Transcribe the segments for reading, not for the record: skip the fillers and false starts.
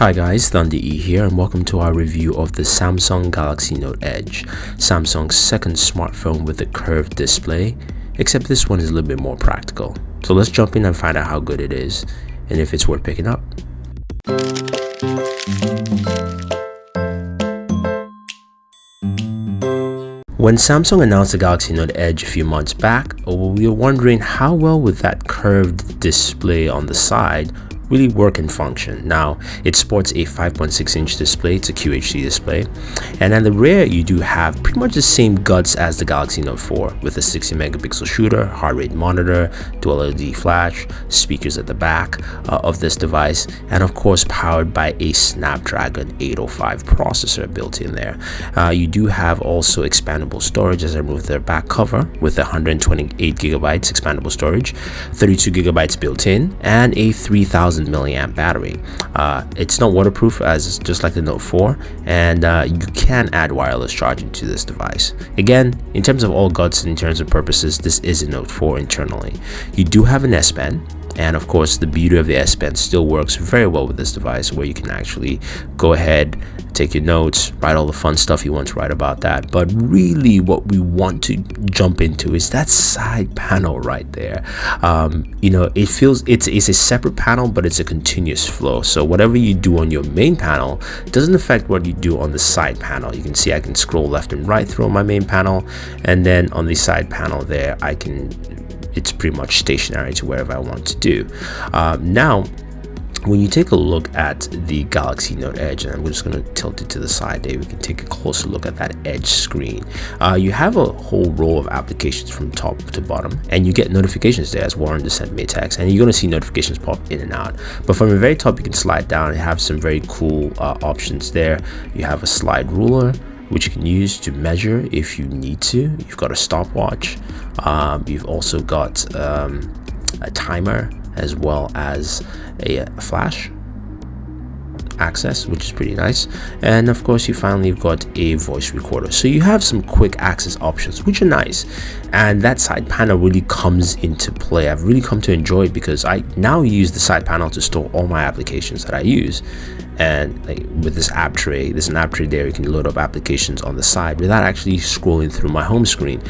Hi guys, Thunder E here and welcome to our review of the Samsung Galaxy Note Edge, Samsung's second smartphone with a curved display, except this one is a little bit more practical. So let's jump in and find out how good it is and if it's worth picking up. When Samsung announced the Galaxy Note Edge a few months back, we were wondering how well would that curved display on the side really work and function. Now, it sports a 5.6-inch display, it's a QHD display, and at the rear you do have pretty much the same guts as the Galaxy Note 4 with a 60 megapixel shooter, heart rate monitor, dual LED flash, speakers at the back of this device, and of course powered by a Snapdragon 805 processor built in there. You do have also expandable storage, as I removed their back cover, with 128 gigabytes expandable storage, 32 gigabytes built in, and a 3000 milliamp battery. It's not waterproof as just like the Note 4, and you can add wireless charging to this device. Again, in terms of all guts and in terms of purposes, this is a Note 4 internally. You do have an S Pen, and of course the beauty of the S Pen still works very well with this device, where you can actually go ahead, take your notes, write all the fun stuff you want to write about that. But really what we want to jump into is that side panel right there. You know, it feels it's a separate panel, but it's a continuous flow. So whatever you do on your main panel doesn't affect what you do on the side panel. You can see I can scroll left and right through my main panel, and then on the side panel there it's pretty much stationary to wherever I want to do. Now, when you take a look at the Galaxy Note Edge, and I'm just going to tilt it to the side there, we can take a closer look at that Edge screen. You have a whole row of applications from top to bottom, and you get notifications there, as Warren just sent me a text, and you're going to see notifications pop in and out. But from the very top, you can slide down and have some very cool options there. You have a slide ruler, which you can use to measure if you need to. You've got a stopwatch. You've also got a timer, as well as a flash access, which is pretty nice. And of course, you finally got a voice recorder. So you have some quick access options, which are nice. And that side panel really comes into play. I've really come to enjoy it because I now use the side panel to store all my applications that I use. And like with this app tray, there's an app tray there, you can load up applications on the side without actually scrolling through my home screen.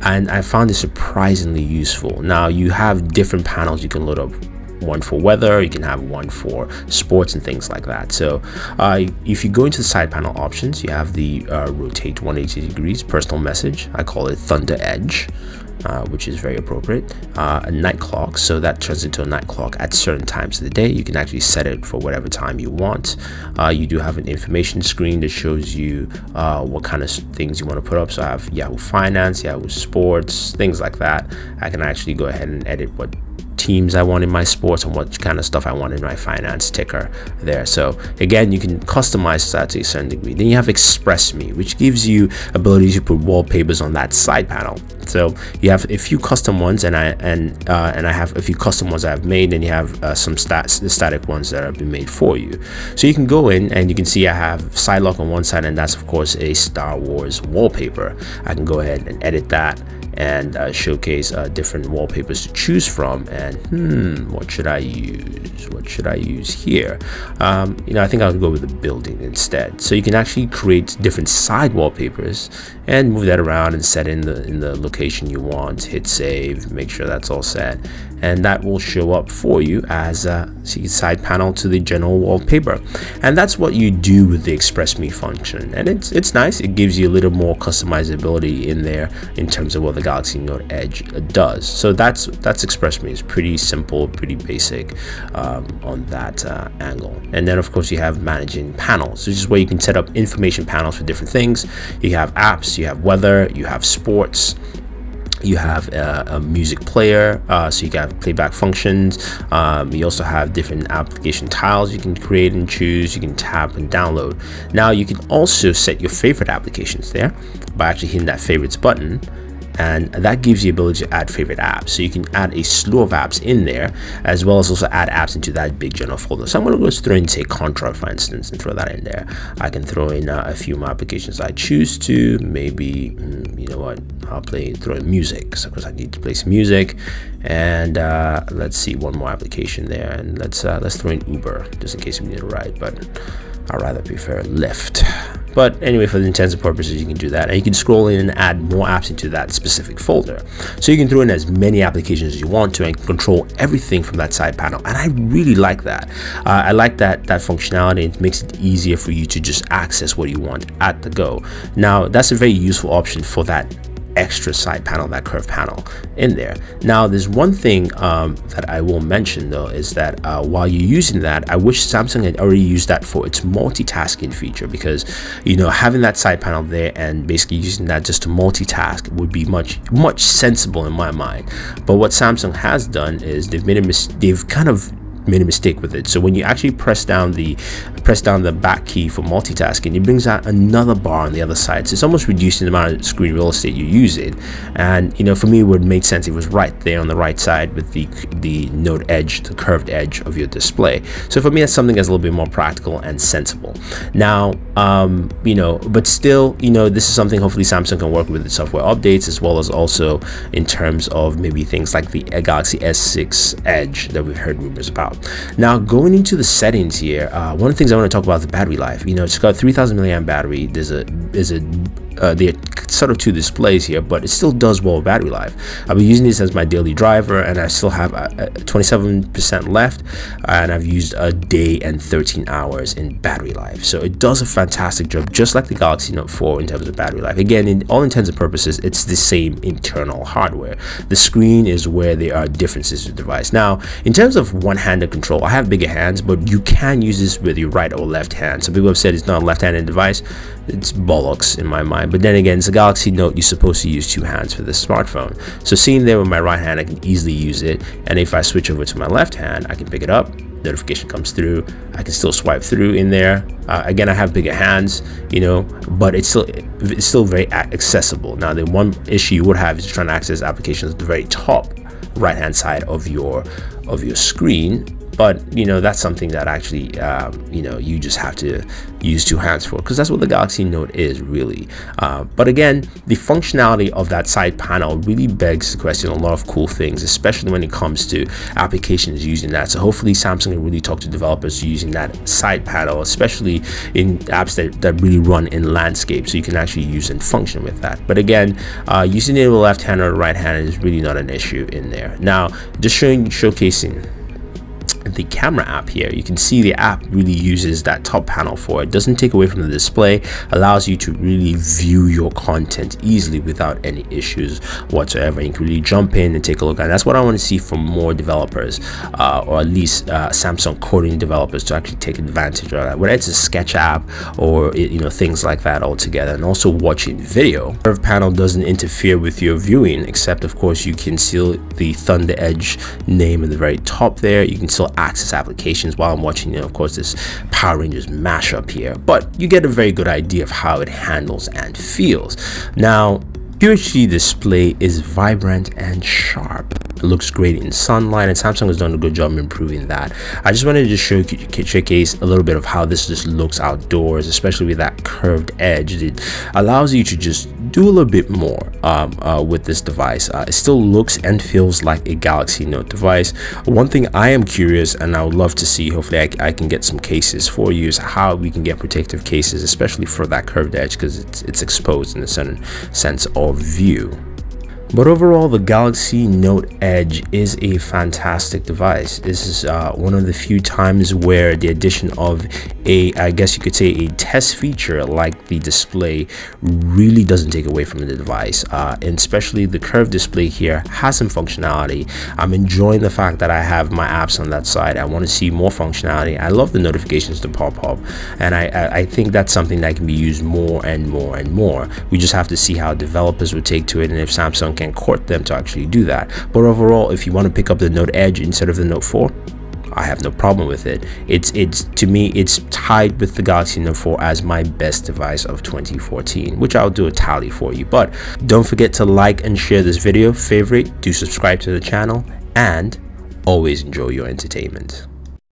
And I found it surprisingly useful. Now you have different panels you can load up. One for weather, you can have one for sports and things like that. So if you go into the side panel options, you have the rotate 180 degrees personal message. I call it Thunder Edge, which is very appropriate. A night clock, so that turns into a night clock at certain times of the day. You can actually set it for whatever time you want. You do have an information screen that shows you what kind of things you want to put up. So I have Yahoo Finance, Yahoo Sports, things like that. I can actually go ahead and edit what teams I want in my sports and what kind of stuff I want in my finance ticker there. So again, you can customize that to a certain degree. Then you have Express Me, which gives you ability to put wallpapers on that side panel. So you have a few custom ones, and I have a few custom ones I've made, and you have some static ones that have been made for you. So you can go in and you can see I have side lock on one side, and that's of course a Star Wars wallpaper. I can go ahead and edit that and showcase different wallpapers to choose from. And what should I use here? You know, I think I would go with the building instead. So you can actually create different side wallpapers and move that around and set in the location you want. Hit save, make sure that's all set, and that will show up for you as a side panel to the general wallpaper. And that's what you do with the Express Me function, and it's nice. It gives you a little more customizability in there in terms of what the Galaxy Note Edge does. So that's Express Me. It's pretty simple, pretty basic on that angle. And then of course you have managing panels, which is where you can set up information panels for different things. You have apps, you have weather, you have sports, you have a music player, so you can have playback functions. You also have different application tiles you can create and choose. You can tap and download. Now you can also set your favorite applications there by actually hitting that favorites button, and that gives you the ability to add favorite apps. So you can add a slew of apps in there, as well as also add apps into that big general folder. So I'm going to go through and say Contra, for instance, and throw that in there. I can throw in a few more applications I choose to. Maybe you know what, I'll throw in music, so because I need to play some music. And let's see, one more application there, and let's throw in Uber just in case we need a ride, but I'd rather prefer Lyft. But anyway, for the intents and purposes, you can do that, and you can scroll in and add more apps into that specific folder. So you can throw in as many applications as you want to and control everything from that side panel. And I really like that. I like that functionality. It makes it easier for you to just access what you want at the go. Now, that's a very useful option for that extra side panel, that curved panel in there. Now, there's one thing that I will mention though, is that while you're using that, I wish Samsung had already used that for its multitasking feature, because you know, having that side panel there and basically using that just to multitask would be much sensible in my mind. But what Samsung has done is they've kind of made a mistake with it. So when you actually press down the back key for multitasking, it brings out another bar on the other side. So it's almost reducing the amount of screen real estate you're using. And you know, for me, it would make sense if it was right there on the right side with the node edge, the curved edge of your display. So for me, that's something that's a little bit more practical and sensible. Now, you know, but still, you know, this is something hopefully Samsung can work with the software updates, as well as also in terms of maybe things like the Galaxy S6 Edge that we've heard rumors about. Now, going into the settings here, one of the things I want to talk about is the battery life. You know, it's got 3000 milliamp battery. There are sort of two displays here, but it still does well with battery life. I've been using this as my daily driver, and I still have 27% left, and I've used a day and 13 hours in battery life. So it does a fantastic job, just like the Galaxy Note 4 in terms of battery life. Again, in all intents and purposes, it's the same internal hardware. The screen is where there are differences with the device. Now, in terms of one-handed control, I have bigger hands, but you can use this with your right or left hand. Some people have said it's not a left-handed device. It's bollocks in my mind. But then again, it's a Galaxy Note. You're supposed to use two hands for this smartphone. So seeing there with my right hand, I can easily use it. And if I switch over to my left hand, I can pick it up. Notification comes through. I can still swipe through in there. Again, I have bigger hands, you know, but it's still very accessible. Now, the one issue you would have is trying to access applications at the very top right hand side of your screen. But you know, that's something that actually you know, you just have to use two hands for, because that's what the Galaxy Note is really. But again, the functionality of that side panel really begs the question on a lot of cool things, especially when it comes to applications using that. So hopefully Samsung can really talk to developers using that side panel, especially in apps that really run in landscape, so you can actually use and function with that. But again, using it with the left hand or the right hand is really not an issue in there. Now, just showcasing the camera app here, you can see the app really uses that top panel for it. Doesn't take away from the display, allows you to really view your content easily without any issues whatsoever. You can really jump in and take a look at it. That's what I want to see from more developers, or at least Samsung coding developers, to actually take advantage of that, whether it's a sketch app or you know, things like that altogether. And also watching video. The curved panel doesn't interfere with your viewing, except of course you can see the Thunder Edge name at the very top there. You can still access applications while I'm watching, you know, of course, this Power Rangers mashup here, but you get a very good idea of how it handles and feels. Now, QHD display is vibrant and sharp. It looks great in sunlight, and Samsung has done a good job improving that. I just wanted to showcase a little bit of how this just looks outdoors, especially with that curved edge. It allows you to just do a little bit more with this device. It still looks and feels like a Galaxy Note device. One thing I am curious, and I would love to see, hopefully I can get some cases for you, is how we can get protective cases, especially for that curved edge, because it's exposed in a certain sense of view. But overall, the Galaxy Note Edge is a fantastic device. This is one of the few times where the addition of I guess you could say a test feature like the display really doesn't take away from the device, and especially the curved display here has some functionality. I'm enjoying the fact that I have my apps on that side. I want to see more functionality. I love the notifications to pop up, and I think that's something that can be used more and more and more. We just have to see how developers would take to it, and if Samsung can court them to actually do that. But overall, if you want to pick up the Note Edge instead of the Note 4, I have no problem with it. It's to me, it's tied with the Galaxy Note 4 as my best device of 2014, which I'll do a tally for you. But don't forget to like and share this video, favorite, do subscribe to the channel, and always enjoy your entertainment.